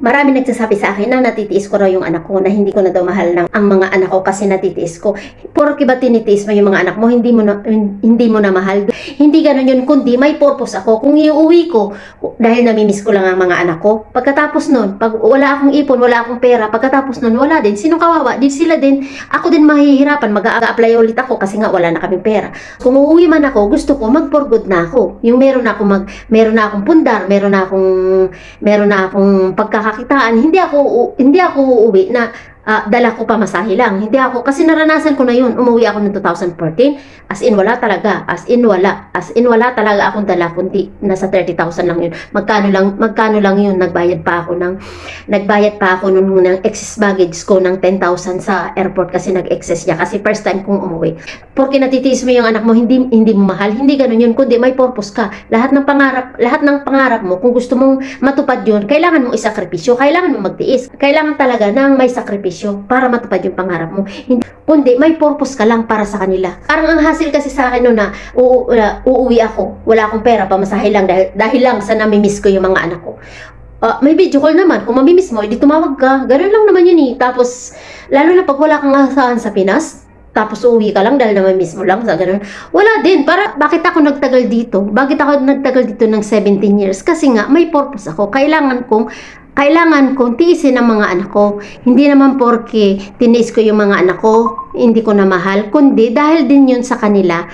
Marami nagsasabi sa akin na natitiis ko raw yung anak ko, na hindi ko na daw mahal ang mga anak ko kasi natitiis ko. Porke ba tinitiis mo yung mga anak mo, hindi mo na mahal? Hindi ganun yun, kundi may purpose ako. Kung iuwi ko, dahil namimiss ko lang ang mga anak ko. Pagkatapos nun, pag wala akong ipon, wala akong pera, pagkatapos nun, wala din. Sinong kawawa? Di sila din. Ako din mahihirapan, mag-a-apply ulit ako kasi nga wala na kaming pera. Kung uuwi man ako, gusto ko mag-for good na ako. Yung meron na akong pundar, meron na akong pagkakakitaan. Hindi ako uuwi na dala ko pa masahe lang. Hindi ako, kasi naranasan ko na yun. Umuwi ako noong 2014. As in, wala talaga. As in, wala talaga akong dala, kundi nasa 30,000 lang yun. Magkano lang yun, nagbayad pa ako ng excess baggage ko ng 10,000 sa airport kasi nag-excess niya. Kasi first time kong umuwi. Porque natitiis mo yung anak mo, hindi mo mahal. Hindi ganun yun, kundi may purpose ka. Lahat ng pangarap mo, kung gusto mong matupad yun, kailangan mong isakripisyo, kailangan mong magtiis. Kailangan talaga ng may sakripisyo para matupad yung pangarap mo. Kundi may purpose ka lang para sa kanila. Parang ang hassle kasi sa akin noon na uuwi ako, wala akong pera, pamasahe lang dahil lang sa namimiss ko yung mga anak ko. May video call naman, kung mamimiss mo, edi tumawag ka. Ganun lang naman yun eh. Tapos, lalo na pag wala kang asahan sa Pinas, tapos uuwi ka lang dahil namimiss mo lang sa ganun. Wala din. Bakit ako nagtagal dito? Bakit ako nagtagal dito ng 17 years? Kasi nga, may purpose ako. Kailangan kong tiisin ang mga anak ko. Hindi naman porke tiniis ko yung mga anak ko, hindi ko na mahal, kundi dahil din yun sa kanila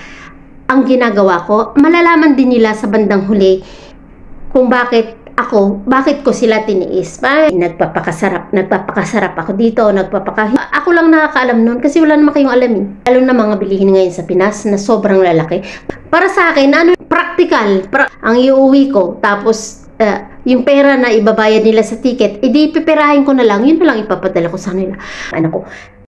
ang ginagawa ko. Malalaman din nila sa bandang huli kung bakit ko sila tiniis. Nagpapakasarap ako dito, ako lang nakakaalam nun kasi wala naman kayong alam eh. Lalo na mga bilihin ngayon sa Pinas na sobrang lalaki. Para sa akin, practical. Ang iuwi ko, tapos yung pera na ibabayad nila sa ticket, edi piperahin ko na lang, yun na lang ipapadala ko sa nila. Anak ko,